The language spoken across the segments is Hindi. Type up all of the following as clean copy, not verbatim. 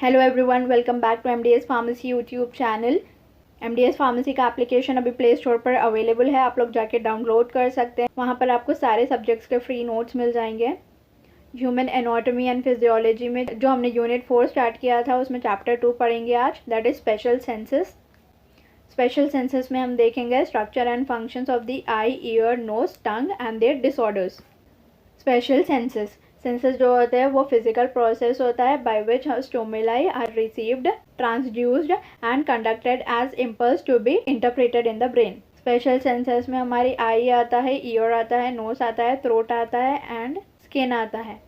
Hello everyone, welcome back to MDS pharmacy YouTube channel. MDS pharmacy का एप्लीकेशन अभी प्ले स्टोर पर अवेलेबल है, आप लोग जाके डाउनलोड कर सकते हैं। वहाँ पर आपको सारे सब्जेक्ट्स के फ्री नोट्स मिल जाएंगे। ह्यूमन एनाटॉमी एंड फिजियोलॉजी में जो हमने यूनिट 4 स्टार्ट किया था उसमें चैप्टर 2 पढ़ेंगे आज, that is special senses. Special senses में हम देखेंगे structure and functions of the eye, ear, nose, tongue and their disorders. Special senses जो होते हैं वो फिजिकल प्रोसेस होता है by which stimuli are received, transduced and conducted as impulse to be interpreted in the brain. Special senses में हमारी आई आता है, ईयर आता है, नोज आता है, थ्रोट आता है एंड स्किन आता है।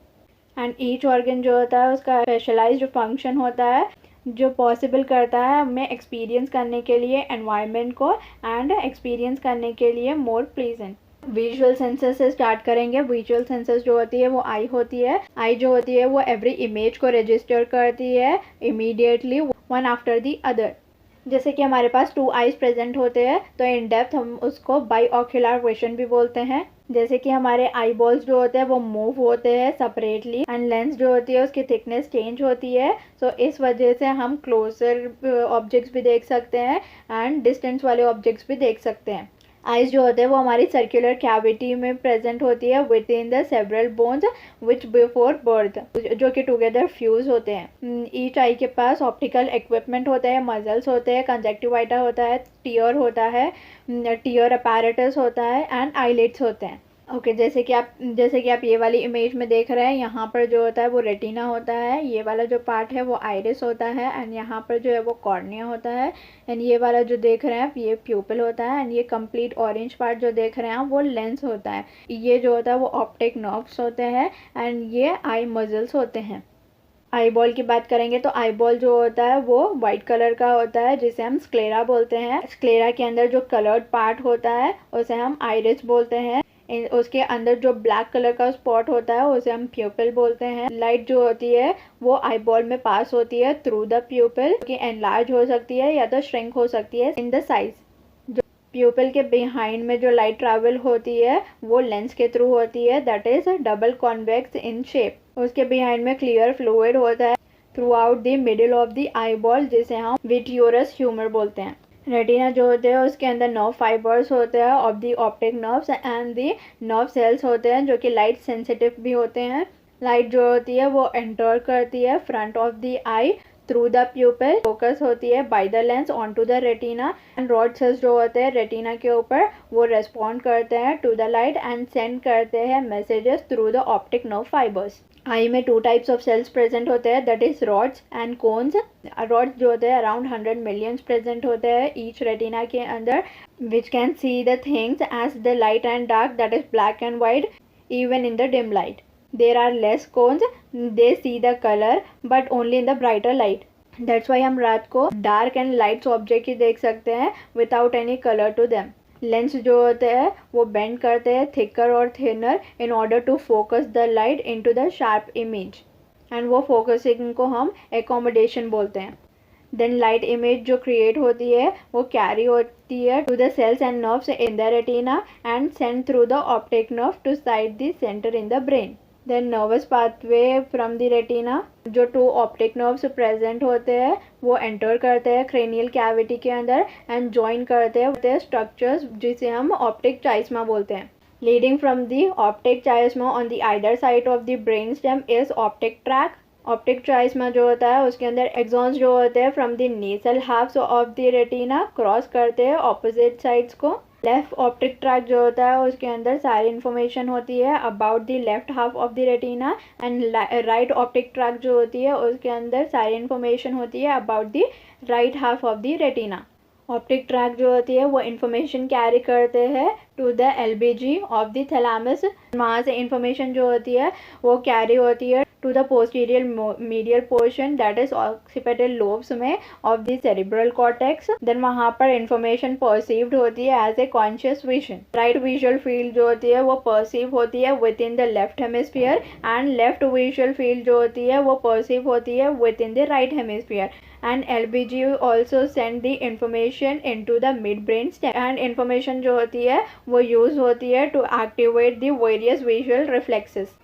एंड ईच ऑर्गन जो होता है उसका स्पेशलाइज्ड फंक्शन होता है जो पॉसिबल करता है हमें एक्सपीरियंस करने के लिए एनवायरनमेंट को एंड एक्सपीरियंस करने के लिए मोर प्लीजेंट। विजुअल सेंसेस से स्टार्ट करेंगे। विजुअल सेंसेस जो होती है वो आई होती है। आई जो होती है वो एवरी इमेज को रजिस्टर करती है immediately one after the other. जैसे कि हमारे पास 2 आईज प्रेजेंट होते हैं तो इन डेप्थ हम उसको बाईओक्यूलर विजन भी बोलते हैं। जैसे कि हमारे आई बॉल्स जो होते हैं वो मूव होते हैं सेपरेटली एंड लेंस जो होती है उसकी थिकनेस चेंज होती है। सो इस वजह से हम क्लोजर ऑब्जेक्ट्स भी देख सकते हैं एंड डिस्टेंस वाले ऑब्जेक्ट्स भी देख सकते हैं। आइज जो होते हैं वो हमारी सर्कुलर कैविटी में प्रेजेंट होती है within the several bones which before birth, जो कि टुगेदर फ्यूज होते हैं। ईच आई के पास ऑप्टिकल इक्विपमेंट होते हैं, मजल्स होते हैं, कंजक्टिवाइटा होता है, टीयर अपैरेटस होता है एंड आईलिड्स होते हैं। ओके, जैसे कि आप ये वाली इमेज में देख रहे हैं, यहाँ पर जो होता है वो रेटिना होता है, ये वाला जो पार्ट है वो आइरिस होता है एंड यहाँ पर जो है वो कॉर्निया होता है एंड ये वाला जो देख रहे हैं आप ये प्यूपिल होता है एंड ये कंप्लीट ऑरेंज पार्ट जो देख रहे हैं आप वो लेंस होता है। ये जो होता है वो ऑप्टिक नर्व्स होते हैं एंड ये आई मसल्स होते हैं। आई बॉल की बात करेंगे तो आई बॉल जो होता है वो वाइट कलर का होता है जिसे हम स्क्लेरा बोलते हैं। स्क्लेरा के अंदर जो कलर्ड पार्ट होता है उसे हम आइरिस बोलते हैं। उसके अंदर जो ब्लैक कलर का स्पॉट होता है उसे हम प्यूपिल बोलते हैं। लाइट जो होती है वो आई बॉल में पास होती है थ्रू द प्यूपिल, कि एनलार्ज हो सकती है या तो श्रिंक हो सकती है इन द साइज। जो प्यूपिल के बिहाइंड में जो लाइट ट्रैवल होती है वो लेंस के थ्रू होती है, that is double convex in shape. उसके बिहाइंड में क्लियर फ्लूइड होता है through out the middle of the eye ball जिसे हम विट्रियोरस ह्यूमर बोलते हैं। रेटिना जो होते हैं उसके अंदर नर्व फाइबर्स होते हैं of the optic nerves and the nerve cells होते हैं जो कि लाइट सेंसिटिव भी होते हैं। लाइट जो होती है वो एंटर करती है front of the eye through the pupil, focus होती है by the lens on to the retina and rod cells जो होते हैं रेटिना के ऊपर वो रेस्पॉन्ड करते हैं to the light and send करते हैं messages through the optic nerve fibres. Eye में 2 टाइप्स ऑफ सेल्स प्रेजेंट होते हैं, that is rods and cones. Rods जो होते हैं अराउंड 100 मिलियंस प्रेजेंट होते हैं ईच रेटिना के अंदर, which can see the things as the light and dark, that is black and white even in the dim light. There are less cones, they see the colour but only in the brighter light. That's why हम रात को डार्क एंड लाइट ऑब्जेक्ट ही देख सकते हैं without any colour to them. Lens जो होते हैं वो बेंड करते हैं थिकर और thinner in order to focus the light into the sharp image and वो फोकसिंग को हम एकोमोडेशन बोलते हैं। देन लाइट इमेज जो क्रिएट होती है वो कैरी होती है to the cells and nerves in the retina and send through the optic nerve to side the centre in the brain. Then nervous pathway from the retina, जो 2 ऑप्टिक नर्व्स प्रेजेंट होते हैं वो एंटर करते हैं क्रेनियल कैविटी के अंदर एंड ज्वाइन करते हैं स्ट्रक्चर्स जिसे हम ऑप्टिक चाइस्मा बोलते हैं। Leading from the optic chiasma on the either side of the brain stem is optic tract. Optic chiasma जो होता है उसके अंदर एक्सॉन्स जो होते हैं from the nasal halves of the retina cross करते हैं ऑपोजिट साइड्स को। लेफ्ट ऑप्टिक ट्रैक जो होता है उसके अंदर सारी इन्फॉर्मेशन होती है about the left half of the retina and right optic tract जो होती है उसके अंदर सारी इन्फॉर्मेशन होती है about the right half of the retina. Optic tract जो होती है वो इन्फॉर्मेशन कैरी करते हैं to the LBG of the thalamus. वहाँ से इन्फॉर्मेशन जो होती है वो कैरी होती है to the posterior medial portion, that is occipital lobes में of the cerebral cortex. Then वहाँ पर इन्फॉर्मेशन परसीव्ड होती है as a conscious vision. Right visual field जो होती है वो परसीव होती है within the left hemisphere and left visual field जो होती है वो परसीव होती है within the right hemisphere. And LBG also send the information into the midbrain stem and information जो होती है वो यूज होती है to activate the various visual reflexes.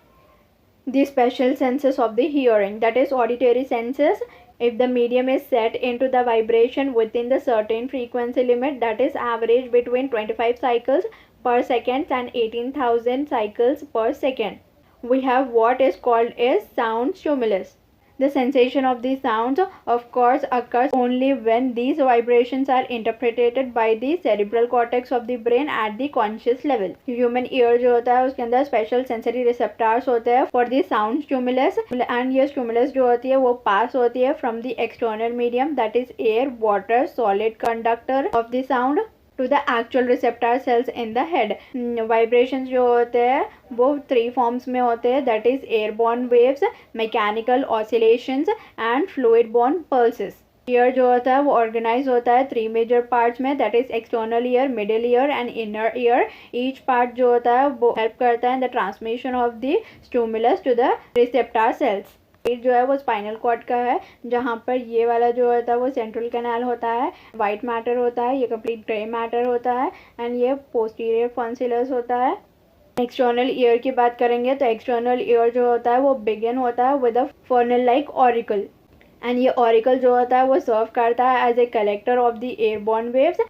The special senses of the hearing, that is auditory senses, If the medium is set into the vibration within the certain frequency limit, that is average between 25 cycles per second and 18,000 cycles per second, we have what is called as sound stimulus. The sensation of these sounds, of course, occurs only when these vibrations are interpreted by the cerebral cortex of the brain at the conscious level. Human ear जो होता है उसके अंदर स्पेशल सेंसरी रिसेप्टर्स होते हैं for the sound stimulus, and ये स्टिमुलस जो होती है वो पास होती है from the external medium, that is air, water, solid conductor of the sound to the actual receptor cells in the head. Vibrations जो होते हैं वो 3 forms में होते हैं, that is airborne waves, mechanical oscillations and fluid borne pulses. Ear जो होता है वो organize होता है 3 major parts में, that is external ear, middle ear and inner ear. Each part जो होता है वो help करता है in the transmission of the stimulus to the receptor cells. जो है वो स्पाइनल कॉर्ड का है, जहाँ पर ये वाला जो होता है वो सेंट्रल कैनाल होता है, वाइट मैटर होता है, ये कंप्लीट ग्रे मैटर होता है, एंड ये पोस्टीरियर फॉन्सिलस होता है. एक्सटर्नल ईयर की बात करेंगे तो एक्सटर्नल ईयर जो होता है वो बिगिन होता है with a funnel like auricle, and ये ऑरिकल जो होता है वो सर्व करता है as a collector of the airborne waves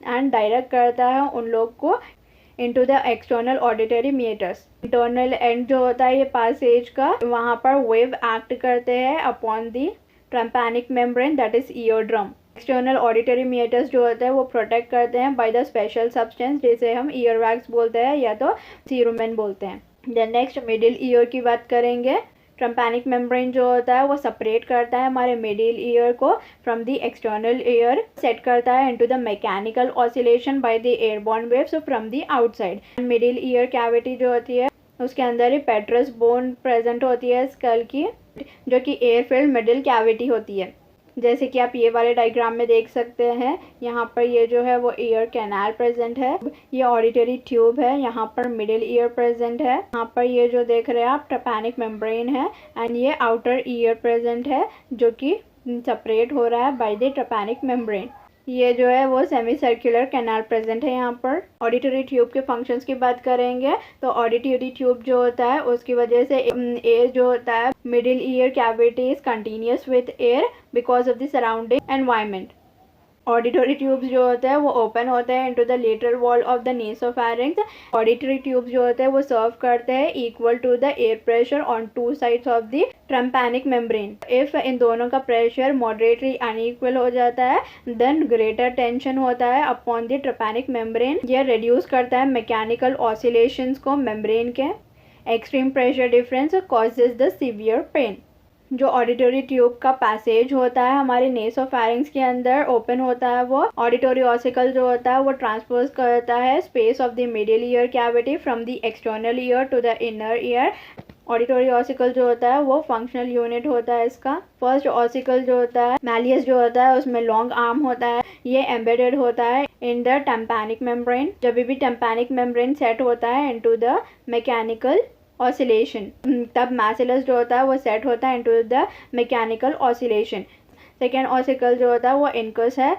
and direct करता है उन लोग को into the external auditory meatus. Internal end जो होता है ये passage का, वहाँ पर wave act करते हैं upon the tympanic membrane, that is eardrum. External auditory meatus जो होता है वो protect करते हैं by the special substance जिसे हम earwax बोलते हैं या तो cerumen बोलते हैं. Then next middle ear की बात करेंगे. ट्रम्पैनिक मेम्ब्रेन जो होता है वो सेपरेट करता है हमारे मिडिल ईयर को from the external year, set करता है into the mechanical oscillation by the airborne waves from the outside. Middle ear cavity जो होती है उसके अंदर ही पेट्रस बोन प्रेजेंट होती है स्कल की, जो कि एयर फिल्ड मिडिल कैविटी होती है. जैसे कि आप ये वाले डायग्राम में देख सकते हैं, यहाँ पर ये जो है वो ईयर कैनाल प्रेजेंट है, ये ऑडिटरी ट्यूब है, यहाँ पर मिडिल ईयर प्रेजेंट है, यहाँ पर ये जो देख रहे हैं आप ट्रैपेनिक मेम्ब्रेन है, एंड ये आउटर ईयर प्रेजेंट है जो कि सेपरेट हो रहा है बाय द ट्रैपेनिक मेम्ब्रेन. ये जो है वो सेमी सर्कुलर कैनाल प्रेजेंट है यहाँ पर. ऑडिटरी ट्यूब के फंक्शंस की बात करेंगे तो ऑडिटरी ट्यूब जो होता है उसकी वजह से एयर जो होता है middle ear cavity is continuous with air because of the surrounding environment. Auditory tubes जो होते हैं वो ओपन होते हैं into the lateral wall of the nasopharynx. Auditory tubes जो होते हैं वो सर्व करते हैं equal to the air pressure on 2 sides of the tympanic membrane. If इन दोनों का प्रेशर मॉडरेटली अनइक्वल हो जाता है देन ग्रेटर टेंशन होता है अपॉन द ट्रम्पैनिक मेम्ब्रेन. यह रिड्यूस करता है मैकेनिकल ऑसिलेशंस को मेम्ब्रेन के. Extreme pressure difference causes the severe pain. जो ऑडिटरी ट्यूब का पैसेज होता है हमारे नेसोफैरिंक्स के अंदर ओपन होता है, वो ऑडिटरी ऑसिकल जो होता है वो ट्रांसपोज करता है space of the middle ear cavity from the external ear to the inner ear. Auditory ossicle जो होता है वो फंक्शनल यूनिट होता है इसका. फर्स्ट ऑसिकल जो होता है मैलियस जो होता है उसमें लॉन्ग आर्म होता है, ये एम्बेडेड होता है इन द टेम्पैनिक मेम्ब्रेन. जब भी टेम्पैनिक मेम्ब्रेन सेट होता है इनटू द मैकेनिकल ऑसिलेशन तब मैसिलस जो होता है वो सेट होता है into the mechanical oscillation. Second ossicle जो होता है वो इनकस है.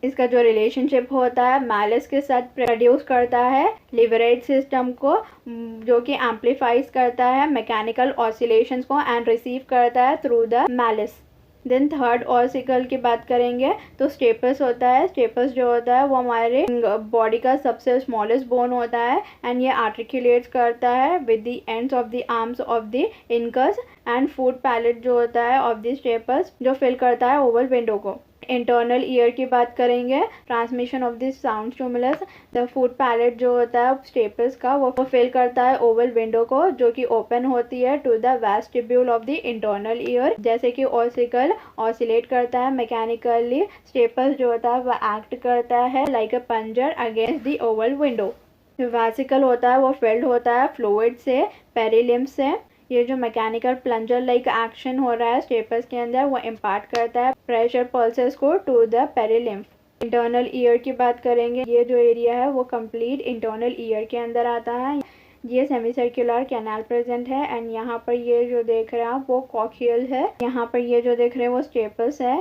इसका जो रिलेशनशिप होता है मैलिस के साथ प्रोड्यूस करता है लिवरेज सिस्टम को, जो कि एम्पलीफाइज करता है मैकेनिकल ऑसिलेशंस को एंड रिसीव करता है through the malleus. Then third ossicle की बात करेंगे तो स्टेपस होता है. स्टेपस जो होता है वो हमारे बॉडी का सबसे स्मॉलेस्ट बोन होता है एंड ये आर्टिकुलेट करता है with the ends of the arms of the incus and footplate जो होता है ऑफ द स्टेपस जो फिल करता है ओवल विंडो को. इंटरनल ईयर की बात करेंगे, transmission of this sound stimulus. The footplate जो होता है स्टेपस का वो फिल करता है ओवल विंडो को जो कि ओपन होती है to the vestibule of the internal ear. जैसे कि ऑसिकल ऑसिलेट करता है मैकेनिकली, स्टेपस जो होता है वो एक्ट करता है like a plunger against the oval window. Vesicle होता है वो फिल्ड होता है फ्लूइड से, पेरिलिम्ब से. ये जो मैकेनिकल प्लंजर लाइक एक्शन हो रहा है स्टेपस के अंदर वो इम्पार्ट करता है प्रेशर पल्सेस को टू द पेरिलिम्ब. इंटरनल ईयर की बात करेंगे, ये जो एरिया है वो कंप्लीट इंटरनल ईयर के अंदर आता है. ये सेमी सर्कुलर कैनाल प्रेजेंट है एंड यहाँ पर ये जो देख रहे हैं आप वो कॉक्सियल है. यहाँ पर ये जो देख रहे हैं वो स्टेपस है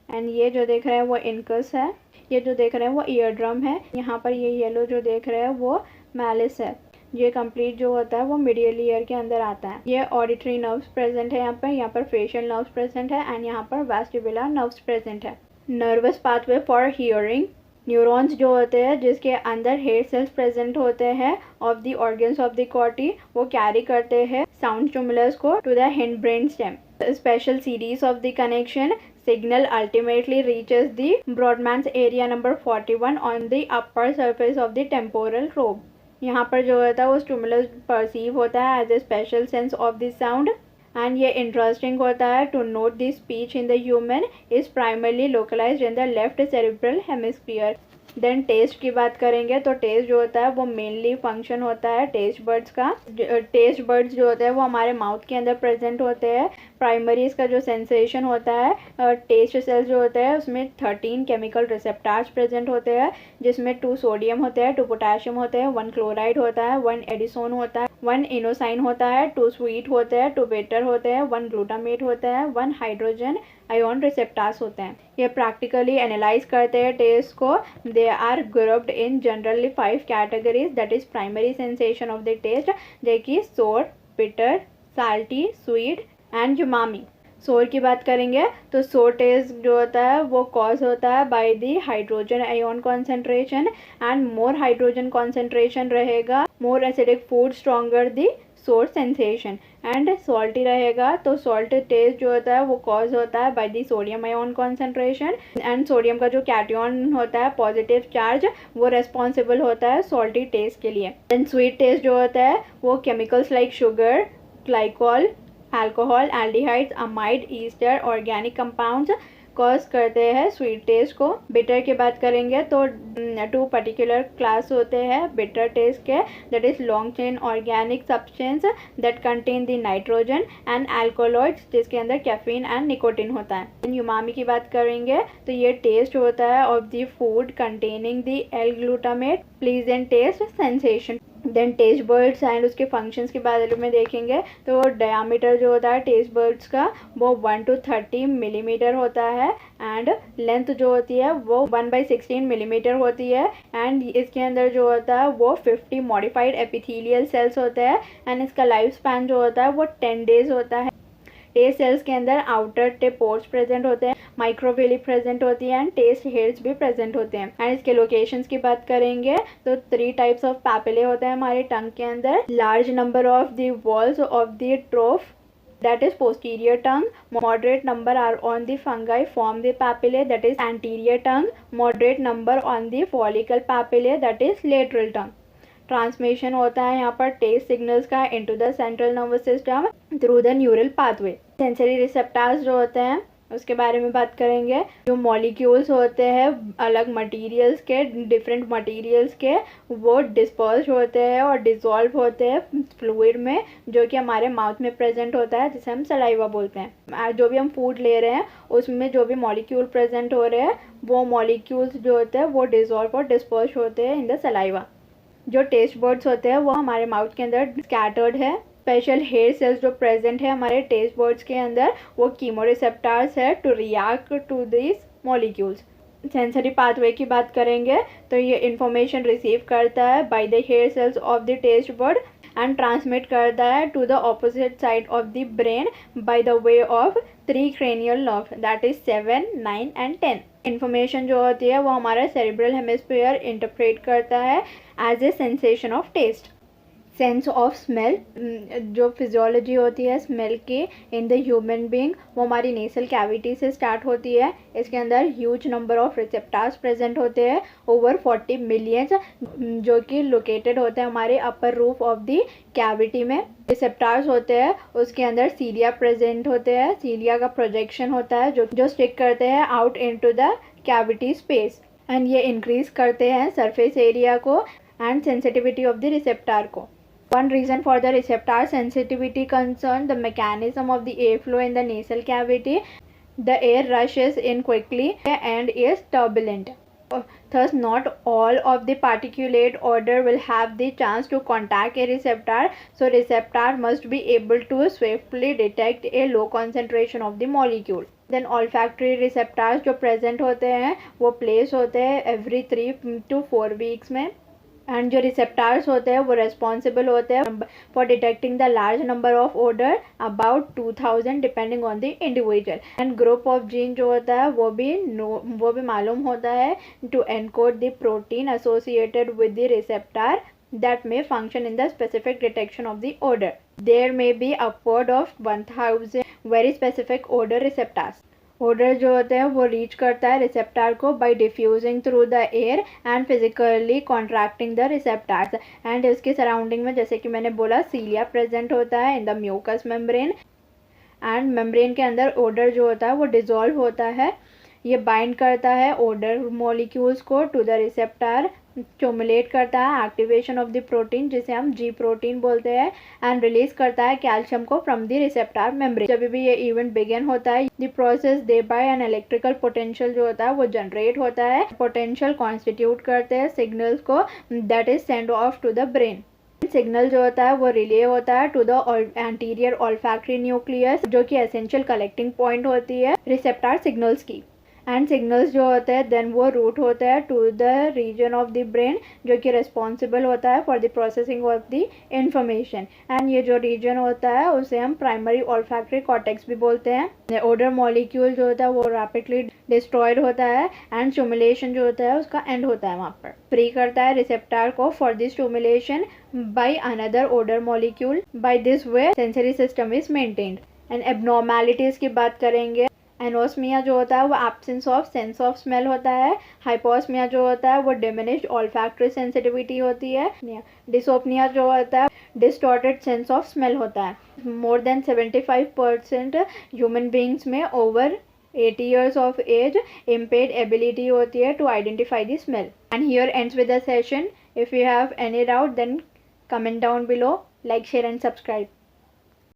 एंड ये जो देख रहे हैं वो इनकस है. ये जो देख रहे हैं वो ईयर ड्रम है. यहाँ पर ये येलो जो देख रहे हैं वो मैलिस है. ये कंप्लीट जो होता है वो मिडियल ईयर के अंदर आता है। ये ऑडिटरी नर्व्स प्रेजेंट है यहाँ पर फेशियल नर्व्स प्रेजेंट है एंड यहाँ पर वेस्टिबुलर नर्व्स प्रेजेंट है। Nervous pathway for hearing, neurons जो होते हैं जिसके अंदर हेयर सेल्स प्रेजेंट होते हैं of the organs of the Corti, वो कैरी करते हैं साउंड स्टिमुलस को to the hind brain stem. Special series of the connection signal ultimately reaches the Brodmann's area number 41 on the upper surface of the temporal lobe। यहाँ पर जो होता है वो स्टिमुलस परसीव होता है as a special sense of the sound and ये इंटरेस्टिंग होता है to note the speech in the human is primarily localised in the left cerebral hemisphere. Then taste की बात करेंगे तो टेस्ट जो होता है वो मेनली फंक्शन होता है टेस्ट बर्ड्स का। टेस्ट बर्ड्स जो होते हैं वो हमारे माउथ के अंदर प्रेजेंट होते हैं। प्राइमरी इसका जो सेंसेशन होता है टेस्ट सेल्स जो होते हैं उसमें 13 केमिकल रिसेप्टार्स प्रेजेंट होते हैं जिसमें 2 सोडियम होते हैं, 2 पोटेशियम होते हैं, 1 क्लोराइड होता है, 1 एडिसोन होता है, 1 इनोसाइन होता है, 2 स्वीट होते हैं, 2 बेटर होते हैं, 1 ग्लूटामेट होता है, 1 हाइड्रोजन आयोन रिसेप्टार्स होते हैं। ये प्रैक्टिकली एनालाइज करते हैं टेस्ट को। They are grouped in generally 5 categories that is primary sensation of the taste, जैकि sour, bitter, salty, sweet and umami. Sour की बात करेंगे तो सोर टेस्ट जो होता है वो कॉज होता है by the hydrogen ion concentration and more hydrogen concentration रहेगा, more acidic food stronger the sour sensation and salty रहेगा तो सॉल्ट टेस्ट जो होता है वो कॉज होता है by the sodium ion concentration and sodium का जो कैटियन होता है पॉजिटिव चार्ज वो रेस्पॉन्सिबल होता है सॉल्टी टेस्ट के लिए। देन स्वीट टेस्ट जो होता है वो chemicals like sugar, glycol, alcohol, aldehydes, amide, Easter, organic compounds cause करते हैं स्वीट टेस्ट को। बिटर की बात करेंगे तो 2 पर्टिकुलर क्लास होते हैं बिटर टेस्ट के, that is long chain organic substance that contain the nitrogen and alkaloids जिसके अंदर कैफीन एंड निकोटिन होता है। उमामी की बात करेंगे तो ये टेस्ट होता है of the food containing the L glutamate, pleasant taste sensation. Then taste buds and उसके फंक्शंस के बारे में देखेंगे तो डायमीटर जो होता है टेस्ट बर्ड्स का वो 1 to 30 मिलीमीटर होता है एंड लेंथ जो होती है वो 1/16 मिलीमीटर होती है एंड इसके अंदर जो होता है वो 50 मॉडिफाइड एपिथेलियल सेल्स होते हैं एंड इसका लाइफ स्पैन जो होता है वो 10 डेज होता है। टेस्ट सेल्स के अंदर आउटर टिप पोर्स प्रेजेंट होते हैं, माइक्रोविली प्रेजेंट होती है एंड टेस्ट हेयर्स भी प्रेजेंट होते हैं। एंड इसके लोकेशंस की बात करेंगे तो 3 टाइप्स ऑफ पैपिले होते हैं हमारे टंग के अंदर। Large number of the walls of the trough that is posterior tongue, moderate number are on the fungi form the papillae that is anterior tongue, moderate number on the follicle papillae that is lateral tongue। Transmission होता है यहाँ पर टेस्ट सिग्नल्स का into the central nervous system through the neural pathway. Sensory receptors जो होते हैं उसके बारे में बात करेंगे। जो मॉलिक्यूल्स होते हैं अलग मटेरियल्स के, डिफरेंट मटेरियल्स के, वो डिस्पर्स होते हैं और डिसॉल्व होते हैं फ्लूइड में जो कि हमारे माउथ में प्रेजेंट होता है जिसे हम सलाइवा बोलते हैं। जो भी हम फूड ले रहे हैं उसमें जो भी मॉलिक्यूल प्रेजेंट हो रहे हैं वो मॉलिक्यूल्स जो होते हैं वो डिसॉल्व और डिस्पर्स होते हैं इन द सलाइवा। जो टेस्ट बर्ड्स होते हैं वो हमारे माउथ के अंदर स्कैटर्ड है। स्पेशल हेयर सेल्स जो प्रेजेंट है हमारे टेस्ट बर्ड्स के अंदर वो कीमोरिसेप्टर्स है to react to this molecules. Sensory pathway की बात करेंगे तो ये इंफॉर्मेशन रिसीव करता है by the hair cells of the taste bud and transmit करता है to the opposite side of the brain by the way of 3 cranial nerve that is 7, 9 and 10। Information जो होती है वो हमारा सेरिब्रल हेमिस्फीयर इंटरप्रेट करता है as a sensation of taste. Sense of smell, जो फिजियोलॉजी होती है स्मेल की इन द ह्यूमन बीइंग वो हमारी नेसल कैविटी से स्टार्ट होती है। इसके अंदर huge number of receptors present होते हैं, ओवर 40 मिलियंस, जो कि लोकेटेड होते हैं हमारे अपर रूफ ऑफ द कैविटी में। रिसेप्टर्स होते हैं उसके अंदर सीलिया प्रेजेंट होते हैं, सीलिया का प्रोजेक्शन होता है जो स्टिक करते हैं out into the cavity space and ये इंक्रीज करते हैं सरफेस एरिया को and sensitivity of the receptor को। One reason for the receptor sensitivity concern the mechanism of the airflow in the nasal cavity. The air rushes in quickly and is turbulent. Thus, not all of the particulate order will have the chance to contact a receptor. So, receptor must be able to swiftly detect a low concentration of the molecule. Then olfactory receptors जो present होते हैं वो place होते हैं every 3 to 4 weeks में। एंड जो रिसेप्टार्स होते हैं वो रेस्पॉन्सिबल होते हैं for detecting the large number of order about 2000 depending on the individual. And group of gene जो होता है वो भी मालूम होता है to encode the protein associated with the receptor that may function in the specific detection of the odor. There may be upward of 1000 very specific odor receptors. Odour जो होते हैं वो रीच करता है रिसेप्टार को by diffusing through the air and physically contracting the receptors. And इसके सराउंडिंग में जैसे कि मैंने बोला सीलिया प्रेजेंट होता है in the mucous membrane. And membrane के अंदर ओडर जो होता है वो डिजॉल्व होता है, ये बाइंड करता है ओडर मॉलिक्यूल्स को टू द रिसेप्टार, स्टिमुलेट करता है एक्टिवेशन ऑफ द प्रोटीन जिसे हम जी प्रोटीन बोलते हैं, एंड रिलीज करता है कैल्शियम को फ्रॉम द रिसेप्टार मेम्ब्रेन। जब भी ये इवेंट बिगिन होता है the process they by an electrical potential जो होता है वो जनरेट होता है। पोटेंशियल कॉन्स्टिट्यूट करते हैं सिग्नल्स को that is send off to the brain. Signal जो होता है वो रिले होता है to the anterior olfactory nucleus जो कि एसेंशियल कलेक्टिंग पॉइंट होती है रिसेप्टार सिग्नल्स की। एंड सिग्नल्स जो होते हैं देन वो रूट होता है to the region of the brain जो कि रिस्पॉन्सिबल होता है for the processing of the information. And ये जो रीजन होता है उसे हम प्राइमरी ऑल्फैक्टरी कॉर्टेक्स भी बोलते हैं। ओडर मॉलिक्यूल जो होता है वो रैपिडली डिस्ट्रॉयड होता है एंड स्टिमुलेशन जो होता है उसका एंड होता है वहाँ पर। फ्री करता है रिसेप्टार को for the stimulation by another odour molecule. By this way sensory system is maintained. And abnormalities की बात करेंगे। एनोस्मिया जो होता है वो absence of sense of smell होता है। हाइपोस्मिया जो होता है वो डिमिनिश्ड ऑल्फैक्टरी सेंसिटिविटी होती है। डिसोपनिया जो होता है डिस्टॉर्टेड सेंस ऑफ स्मेल होता है। मोर देन 75% ह्यूमन बींग्स में over 80 years of age impaired ability होती है to identify the smell. And here ends with the session. If you have any doubt then comment down below, like, share and subscribe.